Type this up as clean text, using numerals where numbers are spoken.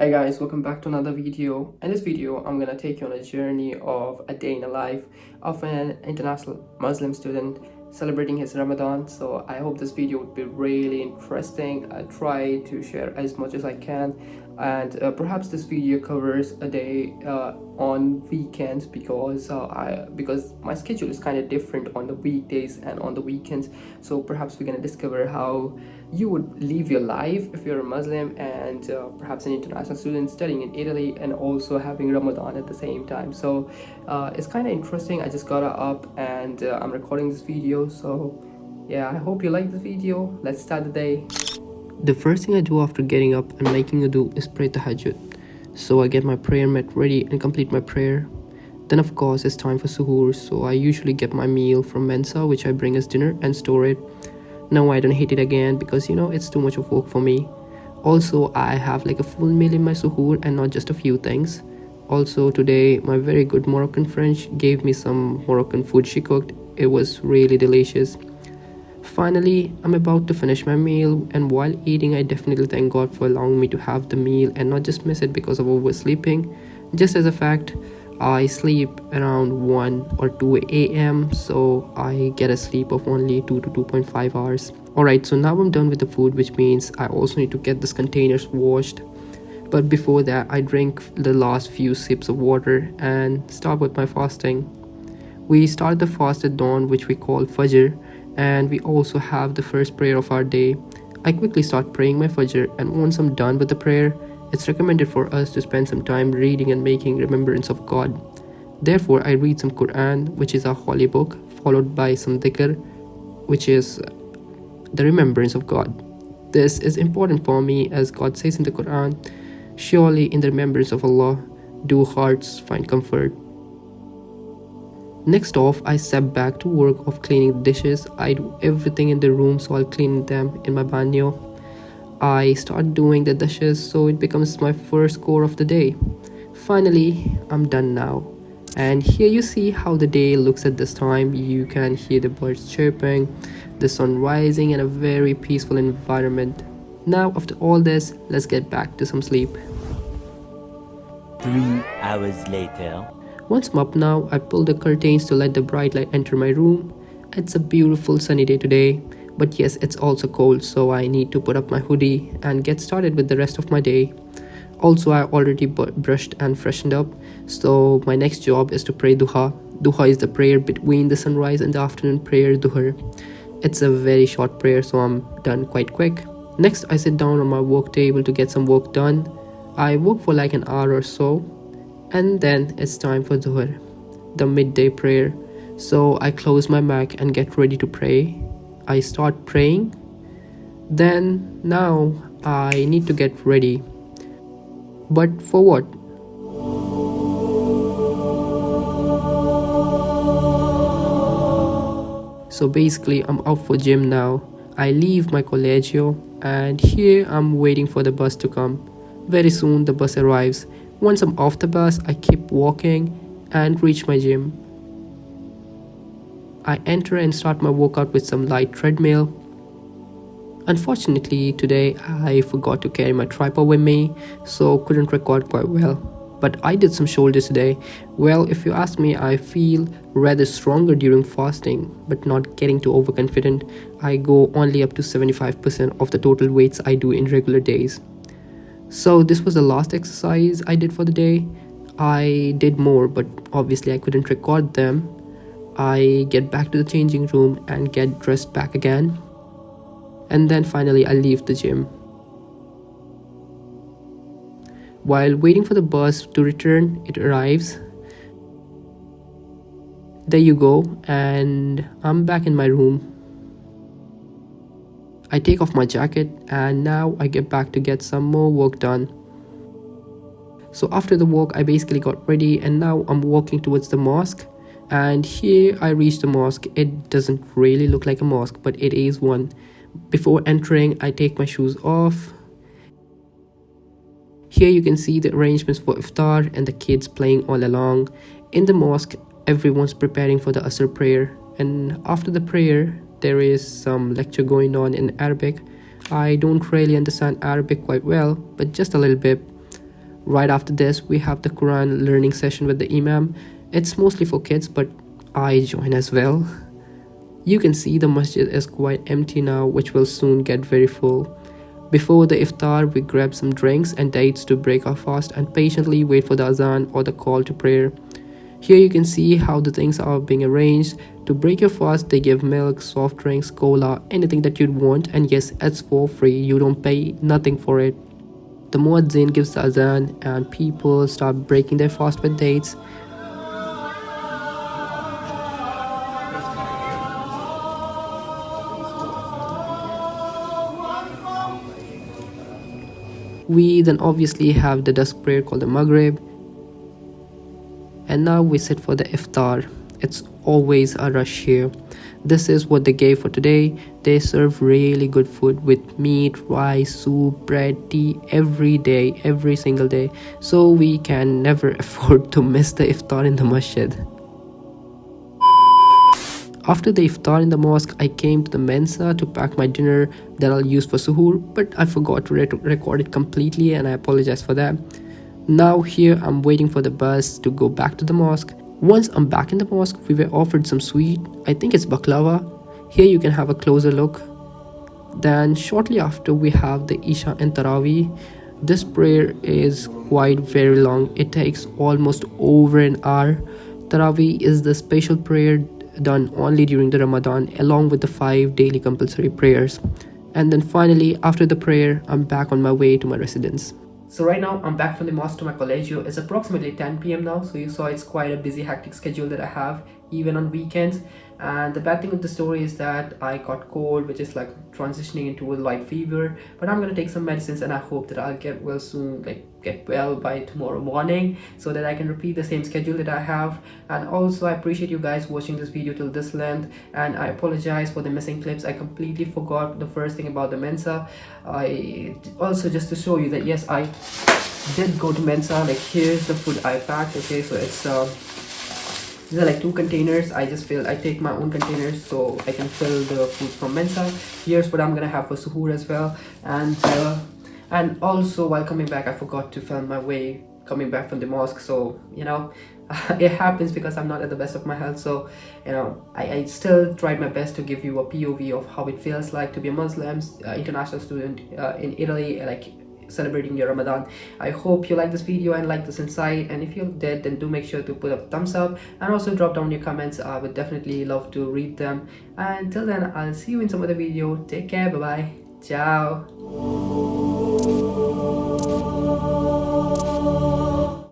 Hi guys, welcome back to another video. In this video, I'm gonna take you on a journey of a day in the life of an international Muslim student celebrating his Ramadan. So I hope this video would be really interesting. I try to share as much as I can, and perhaps this video covers a day on weekends because my schedule is kind of different on the weekdays and on the weekends. So perhaps we're gonna discover how you would live your life if you're a Muslim and perhaps an international student studying in Italy and also having Ramadan at the same time. So it's kind of interesting. I just got up and I'm recording this video. So yeah, I hope you like this video. Let's start the day. The first thing I do after getting up and making wudu is pray tahajjud. So I get my prayer mat ready and complete my prayer. Then of course it's time for suhoor, so I usually get my meal from Mensa, which I bring as dinner and store it. Now I don't hate it again because it's too much of work for me. Also, I have like a full meal in my suhoor and not just a few things. Also today my very good Moroccan friend gave me some Moroccan food she cooked. It was really delicious. Finally, I'm about to finish my meal, and while eating I definitely thank God for allowing me to have the meal and not just miss it because of oversleeping. Just as a fact, I sleep around 1 or 2 a.m. so I get a sleep of only 2 to 2.5 hours. Alright, so now I'm done with the food, which means I also need to get these containers washed. But before that, I drink the last few sips of water and start with my fasting. We start the fast at dawn, which we call Fajr, and we also have the first prayer of our day. I quickly start praying my Fajr, and once I'm done with the prayer, it's recommended for us to spend some time reading and making remembrance of God. Therefore, I read some Quran, which is a holy book, followed by some dhikr, which is the remembrance of God. This is important for me as God says in the Quran, "Surely in the remembrance of Allah do hearts find comfort." Next off, I step back to work of cleaning the dishes. I do everything in the room, so I'll clean them in my banyo. I start doing the dishes, so it becomes my first chore of the day. Finally, I'm done now. And here you see how the day looks at this time. You can hear the birds chirping, the sun rising, and a very peaceful environment. Now, after all this, let's get back to some sleep. 3 hours later. Once I'm up now, I pull the curtains to let the bright light enter my room. It's a beautiful sunny day today, but yes, it's also cold, so I need to put up my hoodie and get started with the rest of my day. Also, I already brushed and freshened up, so my next job is to pray duha. Duha is the prayer between the sunrise and the afternoon prayer duhur. It's a very short prayer, so I'm done quite quick. Next, I sit down on my work table to get some work done. I work for like an hour or so, and then it's time for Zuhur, the midday prayer. So I close my Mac and get ready to pray. I start praying. Then now I need to get ready. But for what? So basically I'm out for gym now. I leave my collegio and here I'm waiting for the bus to come. Very soon the bus arrives. Once I'm off the bus, I keep walking and reach my gym. I enter and start my workout with some light treadmill. Unfortunately, today I forgot to carry my tripod with me, so couldn't record quite well. But I did some shoulders today. Well, if you ask me, I feel rather stronger during fasting, but not getting too overconfident. I go only up to 75% of the total weights I do in regular days. So this was the last exercise I did for the day. I did more, but obviously I couldn't record them. I get back to the changing room and get dressed back again. And then finally I leave the gym. While waiting for the bus to return, it arrives. There you go, and I'm back in my room. I take off my jacket and now I get back to get some more work done. So after the walk, I basically got ready and now I'm walking towards the mosque. And here I reach the mosque. It doesn't really look like a mosque, but it is one. Before entering, I take my shoes off. Here you can see the arrangements for iftar and the kids playing all along. In the mosque, everyone's preparing for the Asr prayer. And after the prayer, there is some lecture going on in Arabic. I don't really understand Arabic quite well, but just a little bit. right after this we have the Quran learning session with the Imam. It's mostly for kids, but I join as well. You can see the masjid is quite empty now, which will soon get very full. Before the iftar, we grab some drinks and dates to break our fast and patiently wait for the azan or the call to prayer. Here you can see how the things are being arranged. To break your fast, they give milk, soft drinks, cola, anything that you'd want, and yes, it's for free. You don't pay nothing for it. The muezzin gives the azan and people start breaking their fast with dates. We then obviously have the dusk prayer called the Maghrib. And now we sit for the iftar. It's always a rush here. This is what they gave for today. They serve really good food with meat, rice, soup, bread, tea every day, every single day. So we can never afford to miss the iftar in the masjid. After the iftar in the mosque, I came to the mensa to pack my dinner that I'll use for suhoor, but I forgot to record it completely and I apologize for that. Now here I'm waiting for the bus to go back to the mosque. Once I'm back in the mosque, we were offered some sweet. I think it's baklava. Here you can have a closer look. Then shortly after we have the Isha and Taraweeh. This prayer is quite very long. It takes almost over an hour. Taraweeh is the special prayer done only during the Ramadan along with the 5 daily compulsory prayers. And then finally after the prayer, I'm back on my way to my residence. So right now I'm back from the mosque to my collegio. It's approximately 10 p.m. now, so you saw it's quite a busy hectic schedule that I have even on weekends. And the bad thing with the story is that I got cold, which is like transitioning into a light fever, but I'm gonna take some medicines and I hope that I'll get well soon, like get well by tomorrow morning, so that I can repeat the same schedule that I have. And also I appreciate you guys watching this video till this length, and I apologize for the missing clips. I completely forgot the first thing about the mensa. I also, just to show you that yes, I did go to mensa. Like here's the food I packed. Okay, so it's these are like 2 containers. I take my own containers so I can fill the food from mensa. Here's what I'm gonna have for suhoor as well. And also while coming back, I forgot to film my way coming back from the mosque. So you know, it happens because I'm not at the best of my health. So you know, I still tried my best to give you a POV of how it feels like to be a Muslim international student in Italy, like celebrating your Ramadan. I hope you like this video and like this insight, and if you did, then do make sure to put a thumbs up and also drop down your comments. I would definitely love to read them. And till then, I'll see you in some other video. Take care. Bye bye. Ciao.